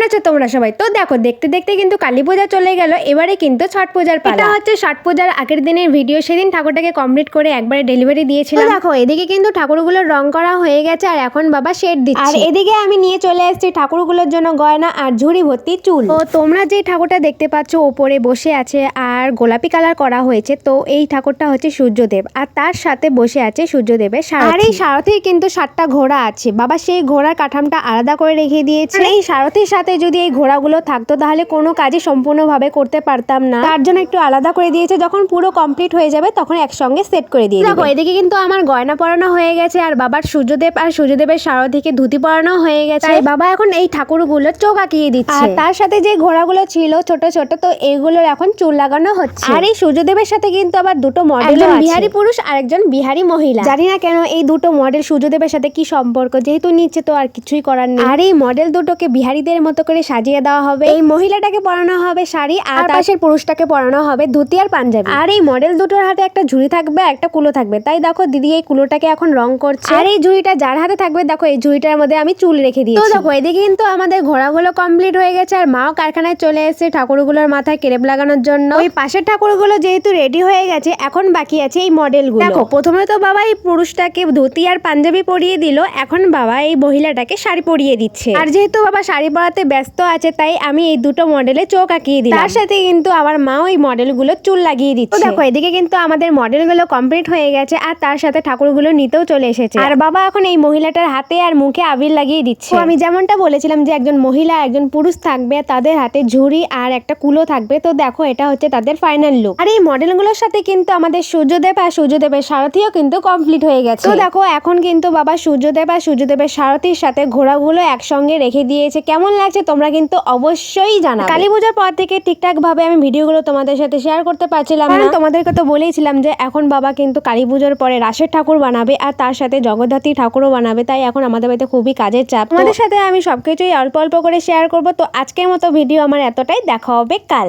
কেমন আছো তোমরা সবাই? তো দেখো দেখতে দেখতে কিন্তু কালী পূজা চলে গেল, এবারে কিন্তু ছট পূজার পালা। এটা হচ্ছে ছট পূজার আগের দিনের ভিডিও। সেদিন ঠাকুরটাকে কমপ্লিট করে একবারে ডেলিভারি দিয়েছিলাম। দেখো এদিকে কিন্তু ঠাকুরগুলোর রং করা হয়ে গেছে আর এখন বাবা শেড দিচ্ছে। আর এদিকে আমি নিয়ে চলে এসেছি ঠাকুরগুলোর জন্য গয়না আর ঝুড়ি ভর্তি চুল। তো তোমরা যে ঠাকুরটা দেখতে পাচ্ছ ওপরে বসে আছে আর গোলাপি কালার করা হয়েছে, তো এই ঠাকুরটা হচ্ছে সূর্যদেব আর তার সাথে বসে আছে সূর্যদেবের সারথি। আর এই সারথির কিন্তু 7টা ঘোড়া আছে। বাবা সেই ঘোড়ার কাঠামটা আলাদা করে রেখে দিয়েছে। এই সারথির সাথে যদি এই ঘোড়াগুলো থাকতো তাহলে কোনো কাজই সম্পূর্ণভাবে করতে পারতাম না, তার জন্য একটু আলাদা করে দিয়েছে। যখন পুরো কমপ্লিট হয়ে যাবে তখন একসঙ্গে সেট করে দিয়ে দেখো এদিকে কিন্তু আমার গয়না পরানো হয়ে গেছে আর বাবার সূর্যদেব আর সূর্যদেবের সারথিকে ধুতি পরানো হয়ে গেছে। তাই বাবা এখন এই ঠাকুরগুলো চোখ আঁকিয়ে দিচ্ছে। আর তার সাথে যে ঘোড়াগুলো ছিল ছোট ছোট, তো এইগুলোর এখন চুল লাগানো হচ্ছে। আর এই সূর্যদেবের সাথে কিন্তু আবার দুটো মডেল, একজন বিহারি পুরুষ আর একজন বিহারি মহিলা। জানি না কেন এই দুটো মডেল সূর্যদেবের সাথে কি সম্পর্ক, যেহেতু নিচ্ছে তো আর কিছুই করার নেই। আর এই মডেল দুটোকে বিহারিদের মতো করে সাজিয়ে দেওয়া হবে। এই মহিলাটাকে পরানো হবে শাড়ি আর পাশের পুরুষটাকে পরানো হবে ধুতি আর পাঞ্জাবি। আর এই মডেল দুটোর হাতে একটা ঝুড়ি থাকবে, একটা কুলো থাকবে। তাই দেখো দিদি এই কুলোটাকে এখন রং করছে। আর এই ঝুড়িটা যার হাতে থাকবে দেখো এই ঝুড়িটার মধ্যে আমি চুল রেখে দিয়েছি। তো দেখো এদিকে কিন্তু আমাদের ঘোড়াগুলো কমপ্লিট হয়ে গেছে আর মাও কারখানায় চলে এসেছে ঠাকুরগুলোর মাথায় কেরেপ লাগানোর জন্য। ওই পাশের ঠাকুরগুলো যেহেতু রেডি হয়ে গেছে, এখন বাকি আছে এই মডেলগুলো। দেখো প্রথমে তো বাবা এই পুরুষটাকে ধুতি আর পাঞ্জাবি পরিয়ে দিল, এখন বাবা এই মহিলাটাকে শাড়ি পরিয়ে দিচ্ছে। আর যেহেতু বাবা শাড়ি পরাতে ব্যস্ত আছে তাই আমি এই দুটো মডেলে চোখ আঁকিয়ে দিলাম। তার সাথে কিন্তু আমার মাও এই মডেলগুলো চুল লাগিয়ে দিচ্ছে। দেখো এদিকে কিন্তু আমাদের মডেলগুলো কমপ্লিট হয়ে গেছে আর তার সাথে ঠাকুরগুলো নিতেও চলে এসেছে। আর বাবা এখন এই মহিলাটার হাতে আর মুখে আবির লাগিয়ে দিচ্ছে। আমি যেমনটা বলেছিলাম যে একজন মহিলা একজন পুরুষ থাকবে, তাদের হাতে ঝুড়ি আর একটা কুলো থাকবে। তো দেখো এটা হচ্ছে তাদের ফাইনাল লুক। আর এই মডেলগুলোর সাথে কিন্তু আমাদের সূর্যদেব আর সূর্যদেবের সারথিও কিন্তু কমপ্লিট হয়ে গেছে। তো দেখো এখন কিন্তু বাবা সূর্যদেব আর সূর্যদেবের সারথির সাথে ঘোড়াগুলো একসঙ্গে রেখে দিয়েছে। কেমন লাগছে তোমরা কিন্তু অবশ্যই জানাবে। কালী পূজার পর থেকে ঠিকঠাক ভাবে আমি ভিডিওগুলো তোমাদের সাথে শেয়ার করতে পারছিলাম না। তোমাদেরকে তো বলেইছিলাম যে এখন বাবা কিন্তু কালী পুজোর পরে রাসের ঠাকুর বানাবে আর তার সাথে জগদ্ধাত্রী ঠাকুরও বানাবে। তাই এখন আমাদের বাড়িতে খুবই কাজের চাপ। তোমাদের সাথে আমি সবকিছুই অল্প অল্প করে শেয়ার করবো। তো আজকের মতো ভিডিও আমার এতটাই, দেখা হবে কাল।